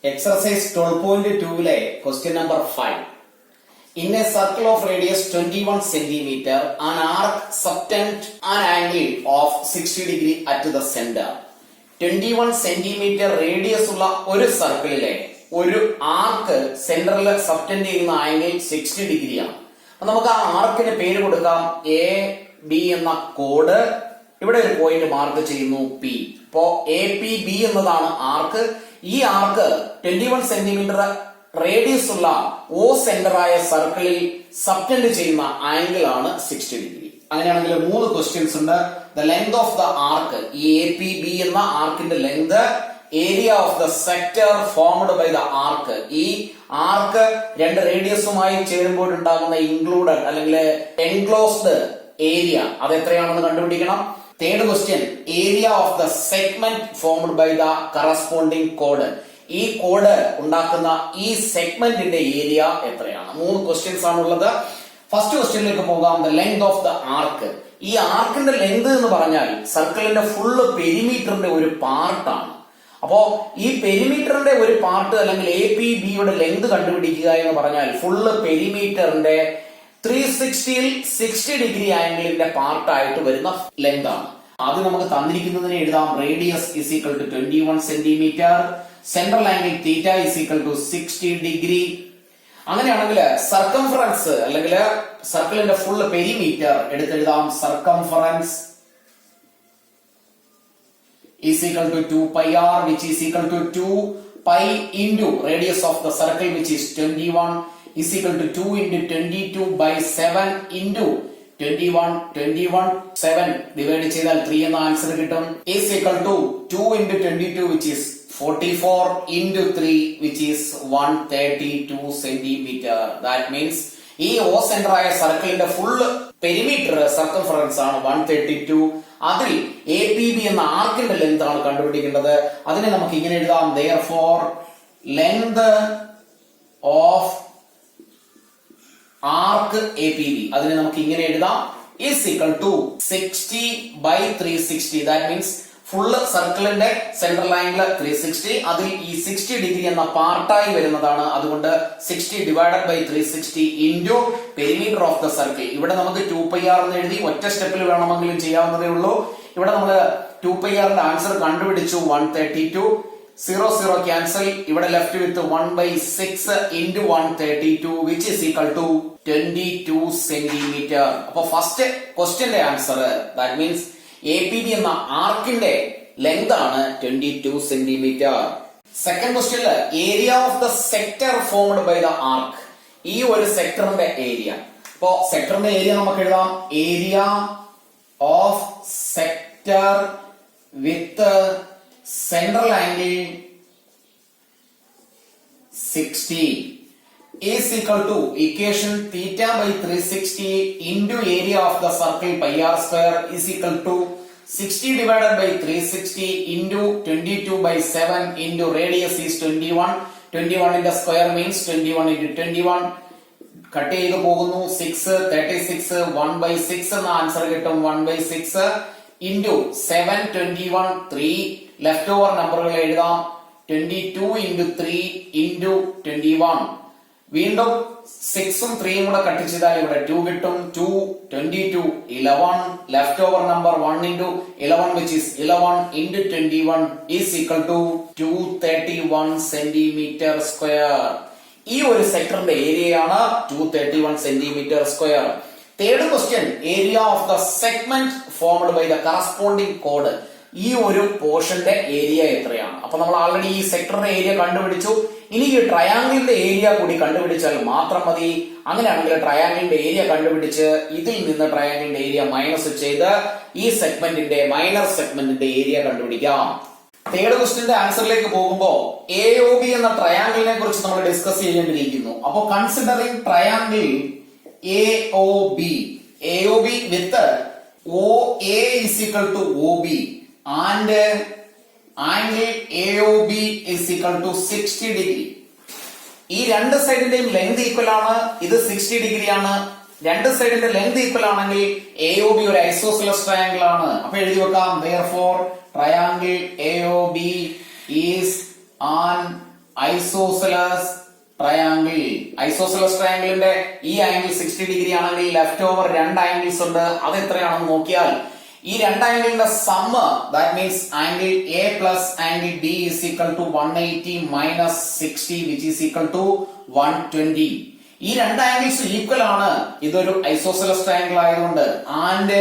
Exercise 12.2 question number 5. In a circle of radius 21 cm, an arc subtend an angle of 60 degree at the center. 21 cm radius ഉള്ള ഒരു സർക്കിളിലെ ഒരു ആർക്ക് സെന്ററിൽ subtend ചെയ്യുന്ന angle 60 ഡിഗ്രിയാണ്. നമുക്ക് ആ ആർക്കിന് പേര് കൊടുക്കാം എ ബി എന്ന കോഡ്. ഇവിടെ ഒരു പോയിന്റ് മാർക്ക് ചെയ്യുന്നു പി. അപ്പോ എ പി ബി എന്നതാണ് ആർക്ക്. ഈ ആർക്ക് 21 സെന്റിമീറ്റർ റേഡിയസ് ഉള്ള ഓ സെന്ററായ സർക്കിളിൽ സബ്റ്റൻഡ് ചെയ്യുന്ന ആംഗിൾ ആണ് 60 ഡിഗ്രി. അങ്ങനെയാണെങ്കിൽ 3 ക്വസ്റ്റ്യൻസ് ഉണ്ട്. The length of the arc, ഈ എ പി ബി എന്ന ആർക്കിന്റെ length, area of the sector formed by the arc, ഈ ആർക്ക് രണ്ട് റേഡിയസുമായി ചേരുമ്പോൾ ഉണ്ടാകുന്ന ഇൻക്ലൂഡഡ് അല്ലെങ്കിൽ എൻക്ലോസ്ഡ് ഏരിയ അത് എത്രയാണെന്ന് കണ്ടുപിടിക്കണം. Third question, area of the segment formed by the corresponding കോഡ്, ഈ കോഡ് ഉണ്ടാക്കുന്ന ഈ സെഗ്മെന്റിന്റെ ഏരിയ എത്രയാണ്. 3 ക്വസ്റ്റ്യൻസ് ആണുള്ളത്. ഫസ്റ്റ് ക്വസ്റ്റ്യനിലേക്ക് പോകാം. The length of the arc. ഈ ആർക്കിന്റെ ലെങ്ത് എന്ന് പറഞ്ഞാൽ സർക്കിളിന്റെ ഫുള്ള് പെരിമീറ്ററിന്റെ ഒരു പാർട്ടാണ്. അപ്പോ ഈ പെരിമീറ്ററിന്റെ ഒരു പാർട്ട് അല്ലെങ്കിൽ എ പി ബിയുടെ ലെങ്ത് കണ്ടുപിടിക്കുക എന്ന് പറഞ്ഞാൽ ഫുള്ള് പെരിമീറ്ററിന്റെ 360ൽ 60 ഡിഗ്രി ആംഗിളിന്റെ പാർട്ടായിട്ട് വരുന്ന ലെങ്ത് ആണ്. അത് നമുക്ക് തന്നിരിക്കുന്നതിനെ എഴുതാം. Radius is equal to 21 centimetre, central angle theta is equal to 60 degree. അങ്ങനെയാണെങ്കിൽ സർക്കംഫറൻസ് അല്ലെങ്കിൽ സർക്കിളിന്റെ ഫുൾ പെരിമീറ്റർ എടുത്തെഴുതാം. Circumference is equal to 2 pi r, which is equal to 2 pi into radius of the circle, which is 21, is equal to 2 into 22 by 7 into 21 7 divide ചെയ്താൽ 3 എന്ന answer കിട്ടും. is equal to 2 into 22, which is 44 into 3, which is 132 centimeter. That means ഈ ഓ centre ആയ സർക്കിളിന്റെ full perimeter circumference ആണ് 132. അതിൽ A P B എന്ന ആർക്കിന്റെ ലെങ്ത് ആണ് കണ്ടുപിടിക്കേണ്ടത്. അതിനെ നമുക്ക് ഇങ്ങനെ എഴുതാം. therefore length of arc A P B, അതിനെ നമുക്ക് ഇങ്ങനെ എഴുതാം, is equal to 60 by 360. that means full സർക്കിളിന്റെ സെൻട്രൽ ആംഗിൾ 360, അതിൽ ഈ 60 ഡിഗ്രി എന്ന പാർട്ടായി വരുന്നതാണ്. അതുകൊണ്ട് 60 divided by 360 into perimeter of the circle. ഇവിടെ നമുക്ക് 2 പൈ ആർ എന്ന് എഴുതി ഒറ്റ സ്റ്റെപ്പിൽ വേണമെങ്കിലും ചെയ്യാവുന്നതേ ഉള്ളൂ. ഇവിടെ നമ്മൾ 2 പൈ ആറിന്റെ ആൻസർ കണ്ടുപിടിച്ചു 132. 0 ക്യാൻസൽ. ഇവിടെ left with 1/6 into 132 which is equal to 22 centimetre. അപ്പൊ ഫസ്റ്റ് ക്വസ്റ്റ്യന്റെ answer that means A P B എന്ന ആർക്കിന്റെ ലെങ്ത് ആണ് 22 സെന്റിമീറ്റർ. സെക്കൻഡ് ക്വസ്റ്റ്യനില് area of the sector formed by the arc, ഈ ഒരു സെക്ടറിന്റെ ഏരിയ. അപ്പോ സെക്ടറിന്റെ ഏരിയ നമുക്ക് എഴുതാം. Area of sector with central angle 60 is equal to equation theta by 360 into area of the circle pi r square is equal to 60 divided by 360 into 22 by 7 into radius is 21. 21 in the square means 21 into 21. Cut ചെയ്ത് പോകുന്നു 6 36 1/6 എന്ന answer കിട്ടും. 1/6 into 7 21 3 left over നമ്പറുകൾ എഴുതാം. 22 into 3 into 21. വീണ്ടും 6ഉം 3ഉം കൂടെ cut ചെയ്താൽ ഇവിടെ 2 കിട്ടും. 2 22 11 left over number 1 into 11 which is 11 into 21 is equal to 231 centimetre square. ഈ ഒരു സെക്ടറിന്റെ ഏരിയയാണ് 231 centimetre square. Third question, area of the segment formed by the corresponding കോഡ്, ഈ ഒരു പോർഷന്റെ ഏരിയ എത്രയാണ്. അപ്പൊ നമ്മൾ ആൾറെഡി ഈ സെക്ടറിന്റെ ഏരിയ കണ്ടുപിടിച്ചു. ഇനി ഈ ട്രയാങ്കിളിന്റെ ഏരിയ കൂടി കണ്ടുപിടിച്ചാൽ മാത്രം മതി. അങ്ങനെയാണെങ്കിൽ ട്രയാങ്കിളിന്റെ ഏരിയ കണ്ടുപിടിച്ച് ഇതിൽ നിന്ന് ട്രയാങ്കിളിന്റെ ഏരിയ മൈനസ് ചെയ്ത് ഈ സെഗ്മെന്റിന്റെ മൈനർ സെഗ്മെന്റിന്റെ ഏരിയ കണ്ടുപിടിക്കാം. തേർഡ് ക്വസ്റ്റ്യന്റെ ആൻസറിലേക്ക് പോകുമ്പോൾ എ ഒ ബി എന്ന ട്രയാങ്കിളിനെ കുറിച്ച് നമ്മൾ ഡിസ്കസ് ചെയ്യേണ്ടിയിരിക്കുന്നു. അപ്പോ considering triangle A O B with O A is equal to O B and angle AOB is equal to 60 degree. ഈ രണ്ട് സൈഡിന്റെയും ലെങ്ത് ഈക്വൽ ആണ്. ഇത് 60 ഡിഗ്രി ആണ്. രണ്ട് സൈഡിന്റെ ലെങ്ത് ഈക്വൽ ആണെങ്കിൽ AOB ഒരു ഐസോസെലസ് ട്രയാങ്കിൾ ആണ്. അപ്പൊ എഴുതി വെക്കാം. therefore triangle AOB is an isosceles triangle. Isosceles ട്രയാങ്കിളിന്റെ ഈ ആംഗിൾ 60 ഡിഗ്രി ആണെങ്കിൽ ലെഫ്റ്റ് ഓവർ രണ്ട് ആംഗിൾസ് ഉണ്ട്. അത് എത്രയാണെന്ന് നോക്കിയാൽ ഈ രണ്ട് ആംഗിളിന്റെ sum, that means angle A plus angle B is equal to 180 minus 60 which is equal to 120. ഈ രണ്ട് ആംഗിൾസ് ഈക്വൽ ആണ്. ഇതൊരു ഐസോസെലസ് ട്രയാങ്കിൾ ആയതുകൊണ്ട്. And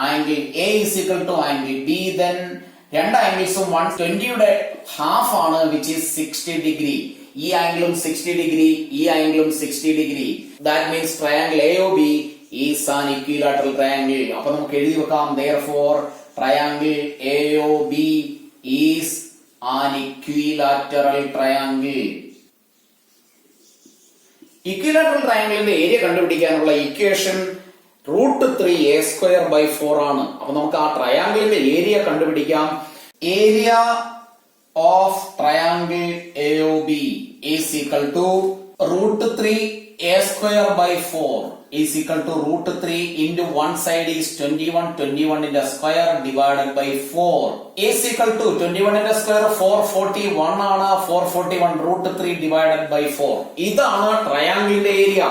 angle A is equal to angle B, then രണ്ട് ആംഗിൾസും 120യുടെ ഹാഫ് ആണ് വിച്ച് ഈസ് 60 ഡിഗ്രി. ഈ ആംഗിളും 60 ഡിഗ്രി, ഈ ആംഗിളും 60 degree. That means triangle AOB is an equilateral triangle. അപ്പൊ നമുക്ക് എഴുതി വെക്കാം, therefore triangle AOB is an equilateral triangle. Equilateral triangle area കണ്ടുപിടിക്കാനുള്ള ഇക്വേഷൻ √3a²/4 ആണ്. അപ്പൊ നമുക്ക് ആ ട്രയാങ്കിളിന്റെ ഏരിയ കണ്ടുപിടിക്കാം. Area of triangle AOB is equal to √3a²/4 is equal to √3 into one side is 21 in the square divided by 4 is equal to 21 in the square 441 ആണ്. 441 √3 divided by 4. ഇതാണ് ട്രയാങ്കിളിന്റെ area.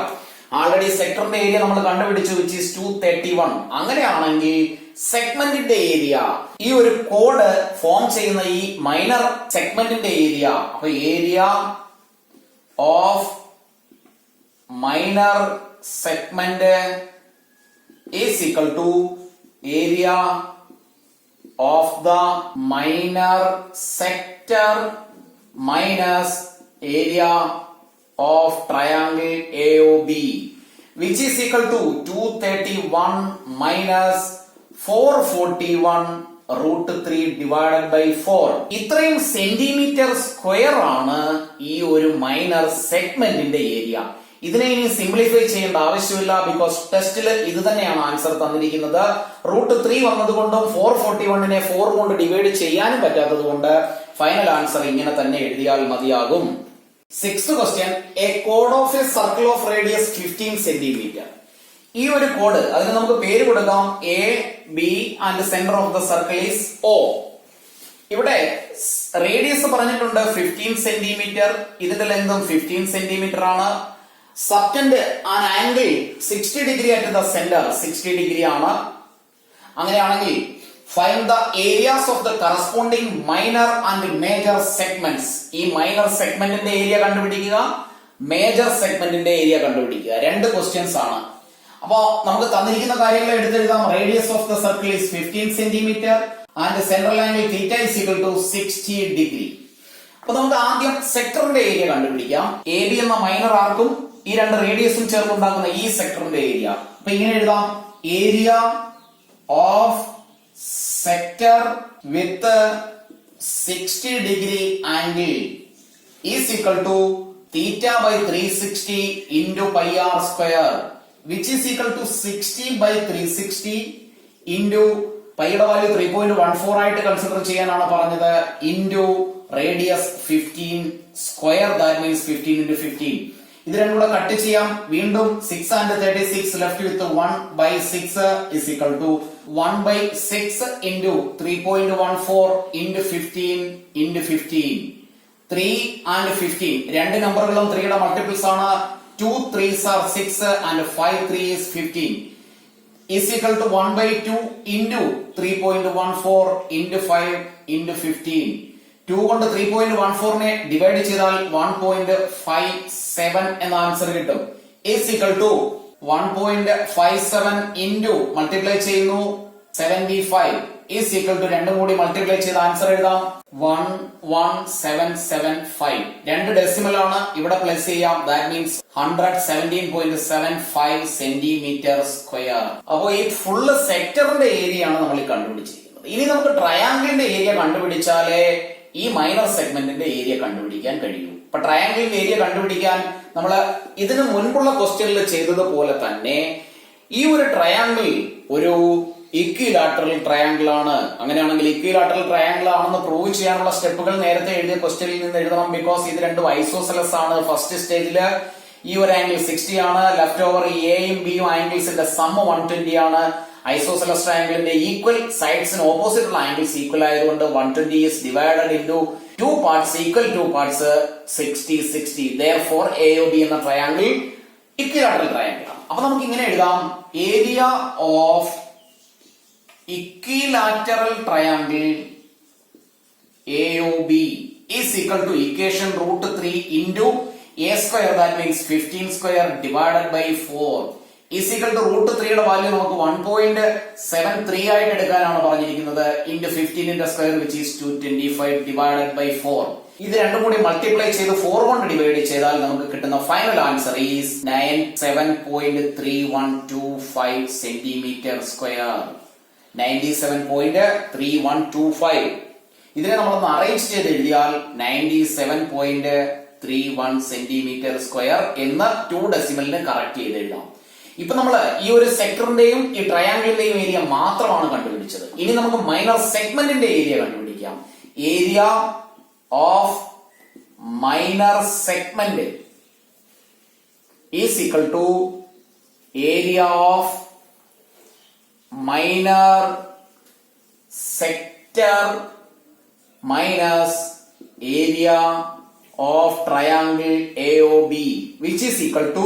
Already സെക്ടറിന്റെ area നമ്മൾ കണ്ടുപിടിച്ചു which is 231. അങ്ങനെയാണെങ്കിൽ സെഗ്മെന്റിന്റെ area, ഈ ഒരു code form ചെയ്യുന്ന ഈ മൈനർ സെഗ്മെന്റിന്റെ ഏരിയ, അപ്പൊ area of minor segment is equal to area of the minor sector minus area of triangle AOB, which is equal to 231 minus 441 √3 divided by 4. ഇത്രയും centimetre square ആണ് ഈ ഒരു മൈനർ സെഗ്മെന്റിന്റെ area. ഇതിനെ ഇനി സിംപ്ലിഫൈ ചെയ്യേണ്ട ആവശ്യമില്ല, ബിക്കോസ് ടെസ്റ്റിൽ ഇത് തന്നെയാണ് ആൻസർ തന്നിരിക്കുന്നത്. √3 വന്നതുകൊണ്ടും 441നെ 4 കൊണ്ട് ഡിവൈഡ് ചെയ്യാനും പറ്റാത്തത് കൊണ്ട് ഫൈനൽ ആൻസർ ഇങ്ങനെ തന്നെ എഴുതിയാൽ മതിയാകും. 6th ക്വസ്റ്റ്യൻ, എ കോഡ് of a circle of radius 15 centimetre. ഈ ഒരു കോഡ്, അതിന് നമുക്ക് പേര് കൊടുക്കാം AB and centre of the circle is O. ഇവിടെ റേഡിയസ് പറഞ്ഞിട്ടുണ്ട് 15 സെന്റിമീറ്റർ, ഇതിന്റെ ലെങ്തും 15 സെന്റിമീറ്റർ ആണ്. Subtend an angle 60 degree at the centre 60 degree ആണ്. അങ്ങനെയാണെങ്കിൽ find the areas of the corresponding minor and major segments. ഈ മൈനർ സെഗ്മെന്റിന്റെ ഏരിയ കണ്ടുപിടിക്കുക, മേജർ സെഗ്മെന്റിന്റെ ഏരിയ കണ്ടുപിടിക്കുക. രണ്ട് ക്വസ്റ്റ്യൻസ് ആണ്. അപ്പോ നമുക്ക് തന്നിരിക്കുന്ന കാര്യങ്ങൾ എടുത്തെഴുതാം. Radius of the circle is 15 centimetre and central angle θ is equal to 60 degree. അപ്പൊ നമുക്ക് ആദ്യം സെക്ടറിന്റെ ഏരിയ കണ്ടുപിടിക്കാം. AB എന്ന മൈനർ ആർക്കും ഈ രണ്ട് റേഡിയസും ചേർന്നുണ്ടാക്കുന്ന ഈ സെക്ടറിന്റെ ഏരിയ. അപ്പൊ ഇങ്ങനെ എഴുതാം, area of sector with 60 degree angle is equal to θ/360 into πr², which is equal to 60/360 into പൈയുടെ വാല്യൂ 3.14 ആയിട്ട് കൺസിഡർ ചെയ്യാനാണ് പറഞ്ഞത്, into radius 15 square, that means 15 into 15. ഇത് രണ്ടും കൂടെ കട്ട് ചെയ്യാം. വീണ്ടും 6 and 36 left with 1/6 is equal to 1/6 into 3.14 into 15 into 15. 3 and 15 രണ്ട് നമ്പറുകളും 3യുടെ മൾട്ടിപ്പിൾസ് ആണ്. 2 3s are 6 and 5 3 is 15 is equal to 1/2 into 3.14 into 5 into 15. 2 കൊണ്ട് 3.14നെ ഡിവൈഡ് ചെയ്താൽ 1.57 എന്ന ആൻസർ കിട്ടും. is equal to 1.57 into multiply ചെയ്യുന്നു 75 is equal to രണ്ടും കൂടി മൾട്ടിപ്ലൈ ചെയ്ത് ആൻസർ എഴുതാം 11775. രണ്ട് ഡെസിമൽ ആണ്, ഇവിടെ പ്ലസ് ചെയ്യാം. That means 117.75 centimetre square. അപ്പോ ഈ ഫുള്ള് സെക്ടറിന്റെ ഏരിയ ആണ് നമ്മൾ കണ്ടുപിടിച്ചിരിക്കുന്നത്. ഇനി നമുക്ക് ട്രയാങ്കിളിന്റെ ഏരിയ കണ്ടുപിടിച്ചാലേ ഈ മൈനർ സെഗ്മെന്റിന്റെ ഏരിയ കണ്ടുപിടിക്കാൻ കഴിയൂ. അപ്പൊ ട്രയാങ്കിളിന്റെ ഏരിയ കണ്ടുപിടിക്കാൻ നമ്മൾ ഇതിനു മുൻപുള്ള ക്വസ്റ്റ്യനിൽ ചെയ്തതുപോലെ തന്നെ ഈ ഒരു ട്രയാങ്കിൾ ഒരു ഇക്വിലാറ്ററൽ ട്രയാങ്കിൾ ആണ്. അങ്ങനെയാണെങ്കിൽ ഇക്വിലാറ്ററൽ ട്രയാങ്കിൾ ആണെന്ന് പ്രൂവ് ചെയ്യാനുള്ള സ്റ്റെപ്പുകൾ നേരത്തെ എഴുതിയ ക്വസ്റ്റ്യനിൽ നിന്ന് എഴുതണം. ബിക്കോസ് ഇത് രണ്ടും ഐസോസെലസ് ആണ്. ഫസ്റ്റ് സ്റ്റേജില് ഈ ഒരു ആംഗിൾ 60 ആണ്. ലെഫ്റ്റ് ഓവർ എയും ബിയും ആംഗിൾസിന്റെ സം 120 ആണ്. ഐസോസെലസ് ട്രയാങ്കിളിന്റെ ഈക്വൽ സൈഡ്സിന് ഓപ്പോസിറ്റ് ഉള്ള ആംഗിൾസ് ഈക്വൽ ആയതുകൊണ്ട് 120 is divided into two parts equal, two parts 60 60. Therefore AOB എന്ന ട്രയാങ്കിൾ ഇക്വിലാറ്ററൽ ട്രയാങ്കിൾ ആണ്. അപ്പൊ നമുക്ക് ഇങ്ങനെ എഴുതാം, area of equilateral triangle AOB is equal to equation root 3 into a square, that means 15 square divided by 4 is equal to root 3 യുടെ value നമുക്ക് 1.73 ആയിട്ട് എടുക്കാനാണ് പറഞ്ഞിരിക്കുന്നത്, into 15 ന്റെ square which is 225 divided by 4. ഇത് രണ്ടും കൂടി മൾട്ടിപ്ലൈ ചെയ്ത് 4 കൊണ്ട് ഡിവൈഡ് ചെയ്താൽ നമുക്ക് കിട്ടുന്ന final answer is 97.3125 centimetre square. 97.3125. ഇതിനെ നമ്മളൊന്ന് അറേഞ്ച് ചെയ്ത് എഴുതിയാൽ 97.31 സെന്റിമീറ്റർ സ്ക്വയർ എന്ന് 2 ഡെസിമലിന് കറക്റ്റ് ചെയ്ത് എഴുതാം. ഇപ്പൊ നമ്മൾ ഈ ഒരു സെക്ടറിന്റെയും ഈ ട്രയാങ്കിളിന്റെയും ഏരിയ മാത്രമാണ് കണ്ടുപിടിച്ചത്. ഇനി നമുക്ക് മൈനർ സെഗ്മെന്റിന്റെ ഏരിയ കണ്ടുപിടിക്കാം. Area of minor segment is equal to area of minor sector minus area of triangle AOB, which is equal to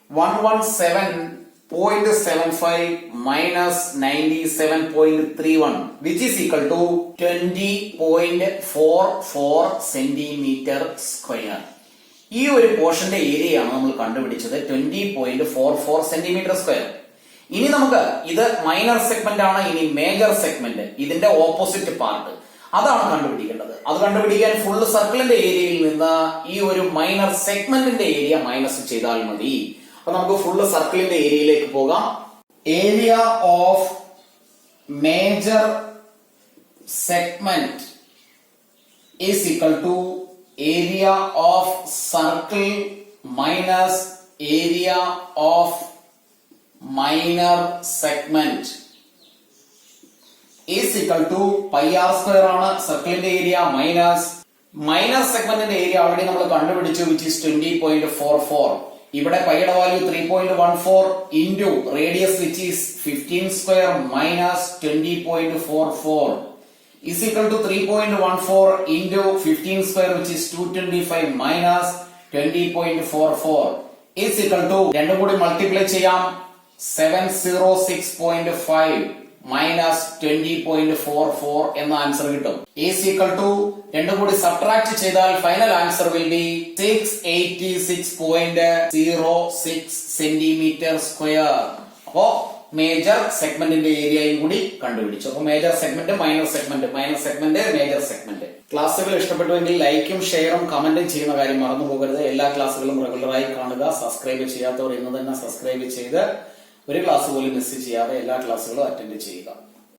117.75 minus 97.31, which is equal to 20.44 centimeter square. ഈ ഒരു പോർഷന്റെ ഏരിയ ആണ് നമ്മൾ കണ്ടുപിടിച്ചത് 20.44 സെന്റിമീറ്റർ സ്ക്വയർ. ഇനി നമുക്ക് ഇത് minor segment ആണ്, ഇനി മേജർ സെഗ്മെന്റ്, ഇതിന്റെ ഓപ്പോസിറ്റ് പാർട്ട് അതാണ് കണ്ടുപിടിക്കേണ്ടത്. അത് കണ്ടുപിടിക്കാൻ ഫുൾ സർക്കിളിന്റെ ഏരിയയിൽ നിന്ന് ഈ ഒരു മൈനർ സെഗ്മെന്റിന്റെ ഏരിയ മൈനസ് ചെയ്താൽ മതി. അപ്പൊ നമുക്ക് ഫുൾ സർക്കിളിന്റെ ഏരിയയിലേക്ക് പോകാം. Area of major segment is equal to area of circle minus area of minor segment is equal to pi r square ആണ് സർക്കിളിന്റെ ഏരിയ മൈനസ് മൈനർ സെഗ്മെന്റിന്റെ ഏരിയ ഓൾറെഡി നമ്മൾ കണ്ടുപിടിച്ചു, which is 20.44. ഇവിടെ പൈയുടെ value 3.14 into radius which is 15 square minus 20.44 is equal to 3.14 into 15 square which is 225 minus 20.44 is equal to രണ്ടും കൂടി multiply ചെയ്യാം 706.5 മൈനസ് 20.44 എന്ന ആൻസർ കിട്ടും. ഈസ് ഈക്വൽ ടു രണ്ടും കൂടി സബ്ട്രാക്ട് ചെയ്താൽ final answer will be 686.06 centimetre square. അപ്പോ major സെഗ്മെന്റിന്റെ ഏരിയയും കൂടി കണ്ടുപിടിച്ചു. അപ്പൊ major segment, minor segment, minor segment, major segment. ക്ലാസ്സുകൾ ഇഷ്ടപ്പെട്ടുവെങ്കിൽ ലൈക്കും ഷെയറും കമന്റും ചെയ്യുന്ന കാര്യം മറന്നു പോകരുത്. എല്ലാ ക്ലാസ്സുകളും റെഗുലറായി കാണുക. സബ്സ്ക്രൈബ് ചെയ്യാത്തവർ ഇന്ന് തന്നെ സബ്സ്ക്രൈബ് ചെയ്ത് ഒരു ക്ലാസ് പോലും മിസ് ചെയ്യാതെ എല്ലാ ക്ലാസ്സുകളും അറ്റൻഡ് ചെയ്യുക.